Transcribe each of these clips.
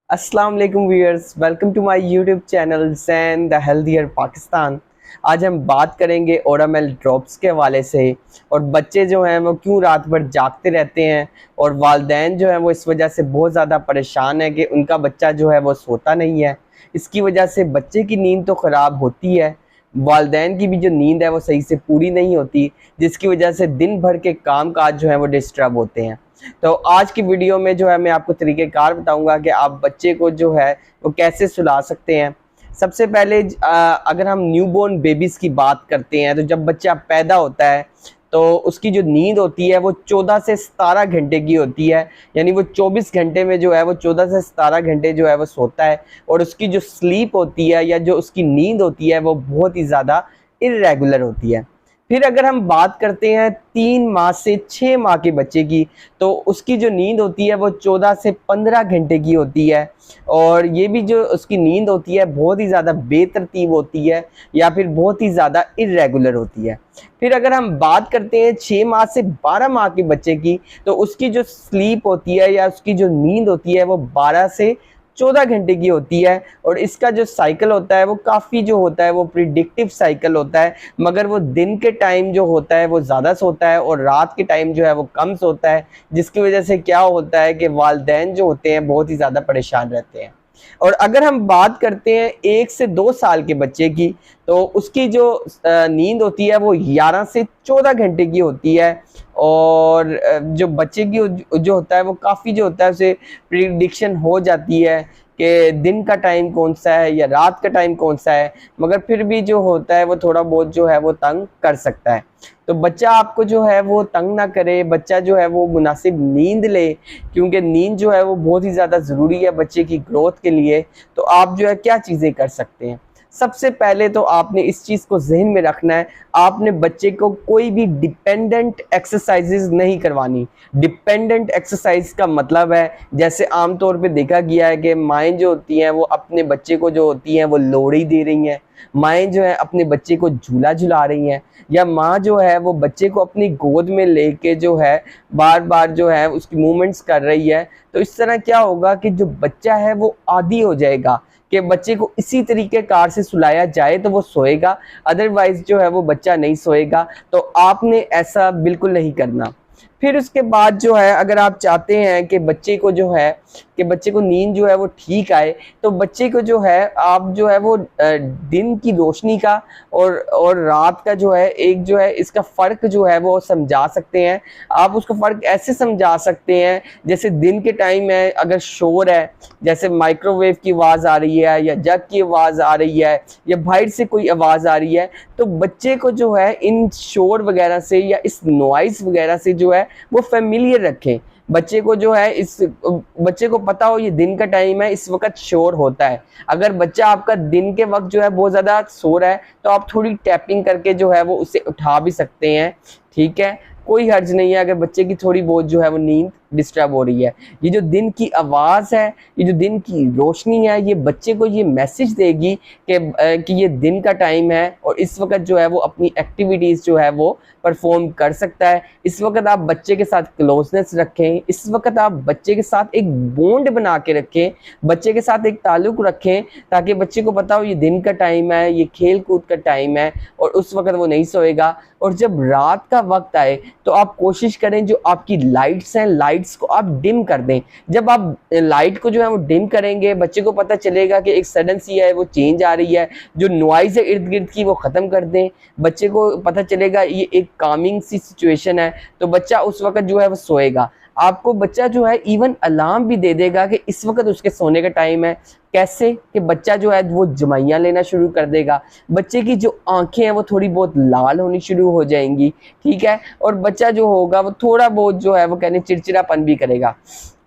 अस्सलाम वालेकुम viewers, welcome to my YouTube channel Zain the healthier Pakistan. आज हम बात करेंगे ओरामेल ड्रॉप्स के हवाले से और बच्चे जो हैं वो क्यों रात भर जागते रहते हैं और वालिदैन जो है वो इस वजह से बहुत ज़्यादा परेशान है कि उनका बच्चा जो है वो सोता नहीं है। इसकी वजह से बच्चे की नींद तो ख़राब होती है, वालिदैन की भी जो नींद है वो सही से पूरी नहीं होती, जिसकी वजह से दिन भर के काम काज जो है वो डिस्टर्ब होते हैं। तो आज की वीडियो में जो है मैं आपको तरीक़ेकार बताऊंगा कि आप बच्चे को जो है वो कैसे सुला सकते हैं। सबसे पहले अगर हम न्यूबॉर्न बेबीज़ की बात करते हैं तो जब बच्चा पैदा होता है तो उसकी जो नींद होती है वो 14 से 17 घंटे की होती है, यानी वो 24 घंटे में जो है वो 14 से 17 घंटे जो है वो सोता है और उसकी जो स्लीप होती है या जो उसकी नींद होती है वो बहुत ही ज़्यादा इर्रेगुलर होती है। फिर अगर हम बात करते हैं 3 माह से 6 माह के बच्चे की, तो उसकी जो नींद होती है वो 14 से 15 घंटे की होती है और ये भी जो उसकी नींद होती है बहुत ही ज़्यादा बेतरतीब होती है या फिर बहुत ही ज़्यादा इर्रेगुलर होती है। फिर अगर हम बात करते हैं 6 माह से 12 माह के बच्चे की, तो उसकी जो स्लीप होती है या उसकी जो नींद होती है वो 12 से 14 घंटे की होती है और इसका जो साइकिल होता है वो काफ़ी जो होता है वो प्रिडिक्टिव साइकिल होता है, मगर वो दिन के टाइम जो होता है वो ज़्यादा सोता है और रात के टाइम जो है वो कम सोता है, जिसकी वजह से क्या होता है कि वालिदैन जो होते हैं बहुत ही ज़्यादा परेशान रहते हैं। और अगर हम बात करते हैं 1 से 2 साल के बच्चे की, तो उसकी जो नींद होती है वो 11 से 14 घंटे की होती है और जो बच्चे की जो होता है वो काफ़ी जो होता है उसे प्रिडिक्शन हो जाती है कि दिन का टाइम कौन सा है या रात का टाइम कौन सा है, मगर फिर भी जो होता है वो थोड़ा बहुत जो है वो तंग कर सकता है। तो बच्चा आपको जो है वो तंग ना करे, बच्चा जो है वो मुनासिब नींद ले, क्योंकि नींद जो है वो बहुत ही ज़्यादा ज़रूरी है बच्चे की ग्रोथ के लिए। तो आप जो है क्या चीज़ें कर सकते हैं, सबसे पहले तो आपने इस चीज़ को ज़हन में रखना है, आपने बच्चे को कोई भी डिपेंडेंट एक्सरसाइजेज नहीं करवानी। डिपेंडेंट एक्सरसाइज का मतलब है, जैसे आमतौर पे देखा गया है कि माएँ जो होती हैं वो अपने बच्चे को जो होती हैं वो लोड़ी दे रही हैं, माएँ जो है अपने बच्चे को झूला झुला रही हैं, या माँ जो है वो बच्चे को अपनी गोद में लेके जो है बार बार जो है उसकी मूवमेंट्स कर रही है। तो इस तरह क्या होगा कि जो बच्चा है वो आदी हो जाएगा कि बच्चे को इसी तरीके कार से सुलाया जाए तो वो सोएगा, अदरवाइज जो है वो बच्चा नहीं सोएगा। तो आपने ऐसा बिल्कुल नहीं करना। फिर उसके बाद जो है अगर आप चाहते हैं कि बच्चे को जो है कि बच्चे को नींद जो है वो ठीक आए, तो बच्चे को जो है आप जो है वो दिन की रोशनी का और रात का जो है एक जो है इसका फ़र्क जो है वो समझा सकते हैं। आप उसको फ़र्क ऐसे समझा सकते हैं, जैसे दिन के टाइम है अगर शोर है, जैसे माइक्रोवेव की आवाज़ आ रही है या जग की आवाज़ आ रही है या बाहर से कोई आवाज़ आ रही है, तो बच्चे को जो है इन शोर वगैरह से या इस नॉइज़ वगैरह से जो है वो फेमिलियर रखें। बच्चे को जो है इस बच्चे को पता हो ये दिन का टाइम है, इस वक्त शोर होता है। अगर बच्चा आपका दिन के वक्त जो है बहुत ज़्यादा सो रहा है, तो आप थोड़ी टैपिंग करके जो है वो उसे उठा भी सकते हैं, ठीक है, कोई हर्ज नहीं है अगर बच्चे की थोड़ी बहुत जो है वो नींद डिस्टर्ब हो रही है। ये जो दिन की आवाज़ है, ये जो दिन की रोशनी है, ये बच्चे को ये मैसेज देगी कि ये दिन का टाइम है और इस वक्त जो है वो अपनी एक्टिविटीज़ जो है वो परफॉर्म कर सकता है। इस वक्त आप बच्चे के साथ क्लोजनेस रखें, इस वक्त आप बच्चे के साथ एक बॉन्ड बना के रखें, बच्चे के साथ एक ताल्लुक़ रखें, ताकि बच्चे को पता हो ये दिन का टाइम है, ये खेल कूद का टाइम है और उस वक्त वो नहीं सोएगा। और जब रात का वक्त आए तो आप कोशिश करें जो आपकी लाइट्स हैं, लाइट्स को आप डिम कर दें। जब आप लाइट को जो है वो डिम करेंगे, बच्चे को पता चलेगा कि एक सडन सी है वो चेंज आ रही है, जो नॉइज़ है इर्द गिर्द की वो ख़त्म कर दें। बच्चे को पता चलेगा ये एक कामिंग सी सिचुएशन है, तो बच्चा उस वक्त जो है वो सोएगा। आपको बच्चा जो है इवन अलार्म भी दे देगा कि इस वक्त उसके सोने का टाइम है। कैसे कि बच्चा जो है वो जमाइयाँ लेना शुरू कर देगा, बच्चे की जो आंखें हैं वो थोड़ी बहुत लाल होनी शुरू हो जाएंगी, ठीक है, और बच्चा जो होगा वो थोड़ा बहुत जो है वो कहने चिड़चिड़ापन भी करेगा।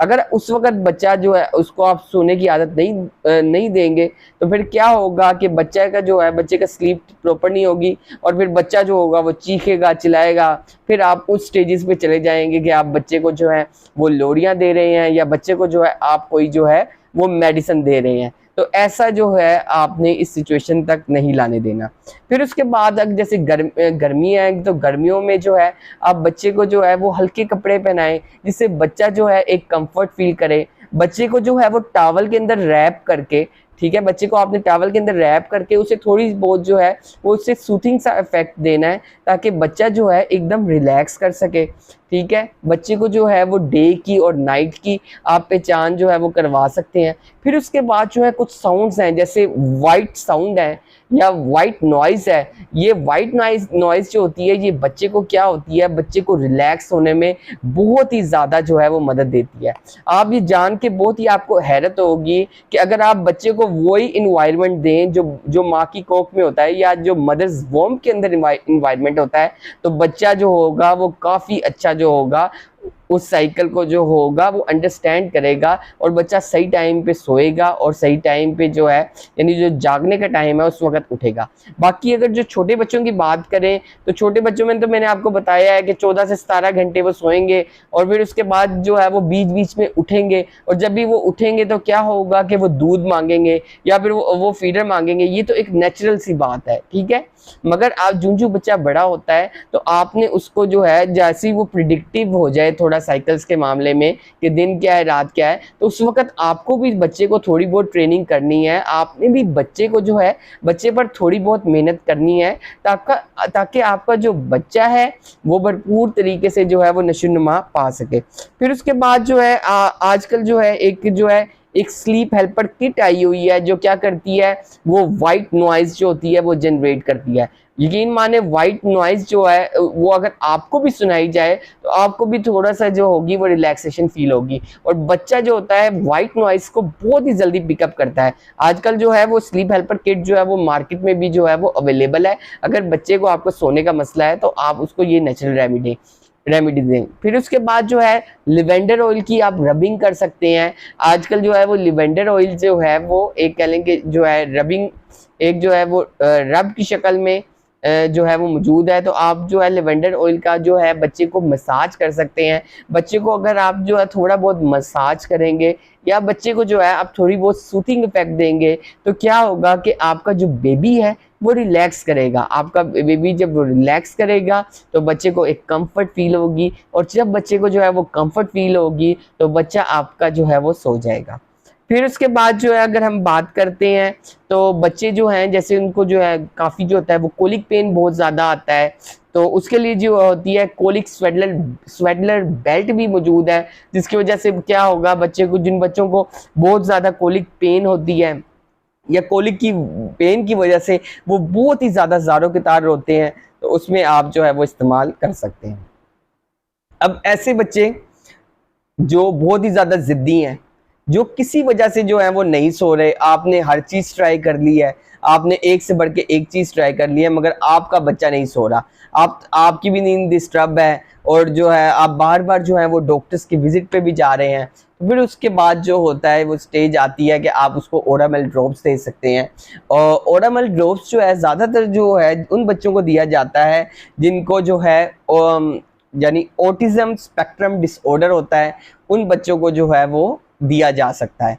अगर उस वक्त बच्चा जो है उसको आप सोने की आदत नहीं देंगे, तो फिर क्या होगा कि बच्चे का जो है बच्चे का स्लीप प्रॉपर नहीं होगी और फिर बच्चा जो होगा वो चीखेगा, चिल्लाएगा। फिर आप उस स्टेजेस पे चले जाएंगे कि आप बच्चे को जो है वो लोरियाँ दे रहे हैं या बच्चे को जो है आप कोई जो है वो मेडिसिन दे रहे हैं। तो ऐसा जो है आपने इस सिचुएशन तक नहीं लाने देना। फिर उसके बाद अगर जैसे गर्मी है, तो गर्मियों में जो है आप बच्चे को जो है वो हल्के कपड़े पहनाएं, जिससे बच्चा जो है एक कंफर्ट फील करे। बच्चे को जो है वो टॉवल के अंदर रैप करके, ठीक है, बच्चे को आपने टॉवल के अंदर रैप करके उसे थोड़ी बहुत जो है वो उससे सूथिंग सा इफेक्ट देना है, ताकि बच्चा जो है एकदम रिलैक्स कर सके। ठीक है, बच्चे को जो है वो डे की और नाइट की आप पहचान जो है वो करवा सकते हैं। फिर उसके बाद जो है कुछ साउंड्स हैं, जैसे वाइट साउंड है या वाइट नॉइज़ है। ये वाइट नॉइज़ जो होती है, ये बच्चे को क्या होती है, बच्चे को रिलैक्स होने में बहुत ही ज़्यादा जो है वो मदद देती है। आप ये जान के बहुत ही आपको हैरत होगी कि अगर आप बच्चे को वही इन्वायरमेंट दें जो माँ की कोख में होता है या जो मदर्स वॉर्म के अंदर इन्वायरमेंट होता है, तो बच्चा जो होगा वो काफ़ी अच्छा जो होगा, उस साइकिल को जो होगा वो अंडरस्टैंड करेगा और बच्चा सही टाइम पे सोएगा और सही टाइम पे जो है यानी जो जागने का टाइम है उस वक्त उठेगा। बाकी अगर जो छोटे बच्चों की बात करें तो छोटे बच्चों में तो मैंने आपको बताया है कि 14 से 17 घंटे वो सोएंगे और फिर उसके बाद जो है वो बीच बीच में उठेंगे, और जब भी वो उठेंगे तो क्या होगा कि वो दूध मांगेंगे या फिर वो फीडर मांगेंगे। ये तो एक नेचुरल सी बात है, ठीक है। मगर आप जो बच्चा बड़ा होता है तो आपने उसको जो है जैसे ही वो प्रिडिक्टिव हो जाए थोड़ा साइकिल्स के मामले में कि दिन क्या है रात क्या है, तो उस वक्त आपको भी बच्चे को थोड़ी बहुत ट्रेनिंग करनी है। आपने भी बच्चे को जो है बच्चे पर थोड़ी बहुत मेहनत करनी है ताकि आपका जो बच्चा है वो भरपूर तरीके से जो है वो नशोनुमा पा सके। फिर उसके बाद जो है आजकल जो है एक स्लीप हेल्पर किट आई हुई है जो क्या करती है, वो वाइट नॉइज जो होती है वो जनरेट करती है। यकीन माने वाइट नॉइज जो है वो अगर आपको भी सुनाई जाए तो आपको भी थोड़ा सा जो होगी वो रिलैक्सेशन फील होगी, और बच्चा जो होता है वाइट नॉइज को बहुत ही जल्दी पिकअप करता है। आजकल जो है वो स्लीप हेल्पर किट जो है वो मार्केट में भी जो है वो अवेलेबल है। अगर बच्चे को आपको सोने का मसला है तो आप उसको ये नेचुरल रेमेडी दें। फिर उसके बाद जो है लिवेंडर ऑयल की आप रबिंग कर सकते हैं। आजकल जो है वो लिवेंडर ऑयल जो है वो एक कह लें कि जो है रबिंग एक जो है वो रब की शक्ल में जो है वो मौजूद है। तो आप जो है लिवेंडर ऑयल का जो है बच्चे को मसाज कर सकते हैं। बच्चे को अगर आप जो है थोड़ा बहुत मसाज करेंगे या बच्चे को जो है आप थोड़ी बहुत सूथिंग इफेक्ट देंगे तो क्या होगा कि आपका जो बेबी है वो रिलैक्स करेगा। आपका बेबी जब वो रिलैक्स करेगा तो बच्चे को एक कंफर्ट फील होगी, और जब बच्चे को जो है वो कंफर्ट फील होगी तो बच्चा आपका जो है वो सो जाएगा। फिर उसके बाद जो है अगर हम बात करते हैं तो बच्चे जो हैं जैसे उनको जो है काफ़ी जो होता है वो कोलिक पेन बहुत ज़्यादा आता है, तो उसके लिए जो होती है कोलिक स्वेडलर बेल्ट भी मौजूद है, जिसकी वजह से क्या होगा बच्चे को, जिन बच्चों को बहुत ज़्यादा कोलिक पेन होती है या कोलिक की पेन की वजह से वो बहुत ही ज़्यादा ज़ारों के तार रोते हैं, तो उसमें आप जो है वो इस्तेमाल कर सकते हैं। अब ऐसे बच्चे जो बहुत ही ज़्यादा ज़िद्दी हैं, जो किसी वजह से जो है वो नहीं सो रहे, आपने हर चीज़ ट्राई कर ली है, आपने एक से बढ़ के एक चीज़ ट्राई कर ली है, मगर आपका बच्चा नहीं सो रहा, आपकी भी नींद डिस्टर्ब है और जो है आप बार बार जो है वो डॉक्टर्स की विजिट पे भी जा रहे हैं, तो फिर उसके बाद जो होता है वो स्टेज आती है कि आप उसको ओरामेल ड्रॉप्स दे सकते हैं। और ओरामेल ड्रॉप्स जो है ज़्यादातर जो है उन बच्चों को दिया जाता है जिनको जो है यानी ऑटिज्म स्पेक्ट्रम डिसऑर्डर होता है, उन बच्चों को जो है वो दिया जा सकता है।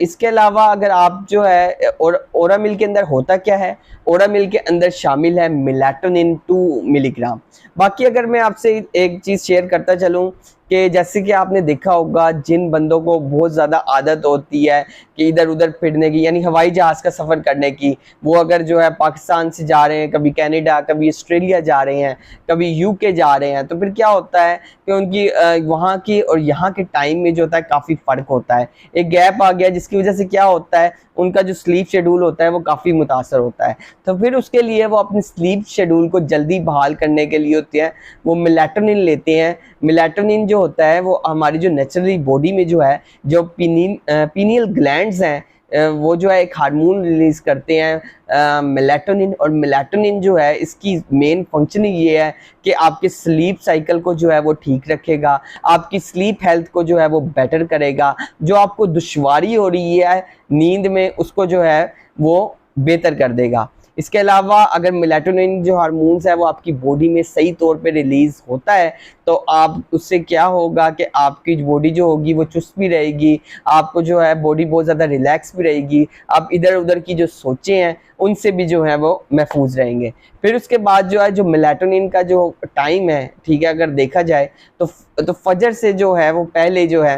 इसके अलावा अगर आप जो है ओरामिल के अंदर होता क्या है, ओरामिल के अंदर शामिल है मेलाटोनिन 2 मिलीग्राम। बाकी अगर मैं आपसे एक चीज़ शेयर करता चलूँ कि जैसे कि आपने देखा होगा जिन बंदों को बहुत ज़्यादा आदत होती है कि इधर उधर फिरने की, यानी हवाई जहाज़ का सफ़र करने की, वो अगर जो है पाकिस्तान से जा रहे हैं, कभी कनाडा, कभी ऑस्ट्रेलिया जा रहे हैं, कभी यूके जा रहे हैं, तो फिर क्या होता है कि उनकी वहाँ की और यहाँ के टाइम में जो होता है काफ़ी फ़र्क होता है, एक गैप आ गया, जिसकी वजह से क्या होता है उनका जो स्लीप शेड्यूल होता है वो काफ़ी मुतासर होता है। तो फिर उसके लिए वो अपने स्लीप शेड्यूल को जल्दी बहाल करने के लिए होते हैं वो मेलाटोनिन लेते हैं। मेलाटोनिन जो होता है वो हमारी जो नेचुरली बॉडी में जो है जो पीनियल ग्लैंड्स हैं वो जो है एक हार्मोन रिलीज़ करते हैं मेलाटोनिन, और मेलाटोनिन जो है इसकी मेन फंक्शनिंग ये है कि आपके स्लीप साइकिल को जो है वो ठीक रखेगा, आपकी स्लीप हेल्थ को जो है वो बेटर करेगा, जो आपको दुश्वारी हो रही है नींद में उसको जो है वो बेहतर कर देगा। इसके अलावा अगर मेलाटोनिन जो हार्मोन्स है वो आपकी बॉडी में सही तौर पे रिलीज़ होता है तो आप उससे क्या होगा कि आपकी बॉडी जो होगी वो चुस्त भी रहेगी, आपको जो है बॉडी बहुत ज़्यादा रिलैक्स भी रहेगी, आप इधर उधर की जो सोचें हैं उनसे भी जो है वो महफूज रहेंगे। फिर उसके बाद जो है जो मेलाटोनिन का जो टाइम है, ठीक है, अगर देखा जाए तो फजर से जो है वो पहले जो है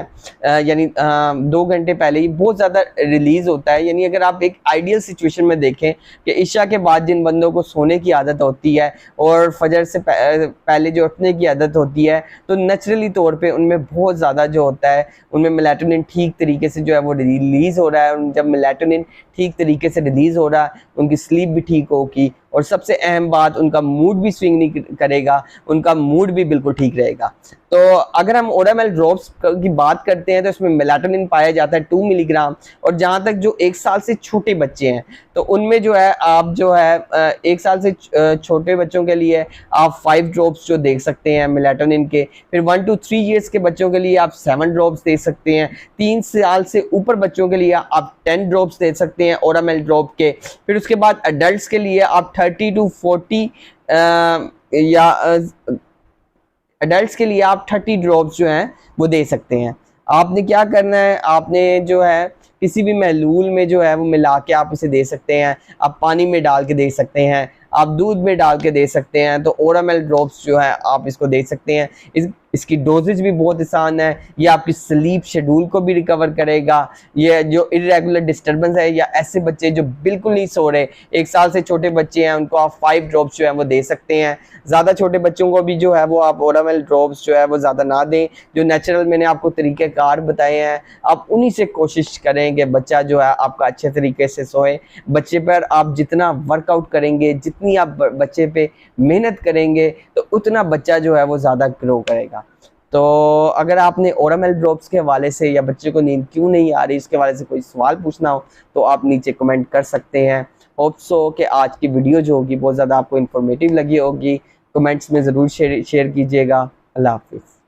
यानी 2 घंटे पहले ही बहुत ज़्यादा रिलीज़ होता है। यानी अगर आप एक आइडियल सिचुएशन में देखें कि इशा के बाद जिन बंदों को सोने की आदत होती है और फजर से पहले जो उठने की आदत होती है, तो नेचुरली तौर पे उनमें बहुत ज़्यादा जो होता है उनमें मेलाटोनिन ठीक तरीके से जो है वो रिलीज़ हो रहा है। जब मेलाटोनिन ठीक तरीके से रिलीज़ हो रहा है उनकी स्लीप भी ठीक होगी और सबसे अहम बात उनका मूड भी स्विंग नहीं करेगा, उनका मूड भी बिल्कुल ठीक रहेगा। तो अगर हम ओरामेल ड्रॉप्स की बात करते हैं तो इसमें मेलाटोनिन पाया जाता है 2 मिलीग्राम। और जहाँ तक जो 1 साल से छोटे बच्चे हैं तो उनमें जो है आप जो है 1 साल से छोटे बच्चों के लिए आप 5 ड्रॉप्स जो देख सकते हैं मेलाटोनिन के। फिर 1 to 3 ईयर्स के बच्चों के लिए आप 7 ड्रॉप्स दे सकते हैं। 3 साल से ऊपर बच्चों के लिए आप 10 ड्रॉप्स दे सकते हैं ओरामेल ड्रॉप के। फिर उसके बाद अडल्ट के लिए आप 30 to 40 या अडल्ट के लिए आप 30 ड्रॉप्स जो हैं वो दे सकते हैं। आपने क्या करना है, आपने जो है किसी भी महलूल में जो है वो मिला के आप इसे दे सकते हैं, आप पानी में डाल के दे सकते हैं, आप दूध में डाल के दे सकते हैं। तो ओरामेल ड्रॉप्स जो है आप इसको दे सकते हैं। इसकी डोजेज भी बहुत आसान है, ये आपकी स्लीप शेड्यूल को भी रिकवर करेगा। ये जो इरेगुलर डिस्टर्बेंस है या ऐसे बच्चे जो बिल्कुल नहीं सो रहे, 1 साल से छोटे बच्चे हैं, उनको आप 5 ड्रॉप्स जो है वो दे सकते हैं। ज़्यादा छोटे बच्चों को भी जो है वो आप ओरामेल ड्रॉप्स जो है वो ज़्यादा ना दें। जो नेचुरल मैंने आपको तरीक़ेकार बताए हैं आप उन्हीं से कोशिश करें कि बच्चा जो है आपका अच्छे तरीके से सोए। बच्चे पर आप जितना वर्कआउट करेंगे, जितनी आप बच्चे पे मेहनत करेंगे तो उतना बच्चा जो है वो ज़्यादा ग्रो करेगा। तो अगर आपने ओरामेल ड्रॉप्स के हवाले से या बच्चे को नींद क्यों नहीं आ रही इसके हवाले से कोई सवाल पूछना हो तो आप नीचे कमेंट कर सकते हैं। होप सो कि आज की वीडियो जो होगी बहुत ज़्यादा आपको इन्फॉर्मेटिव लगी होगी। कमेंट्स में ज़रूर शेयर कीजिएगा। अल्लाह हाफिज़।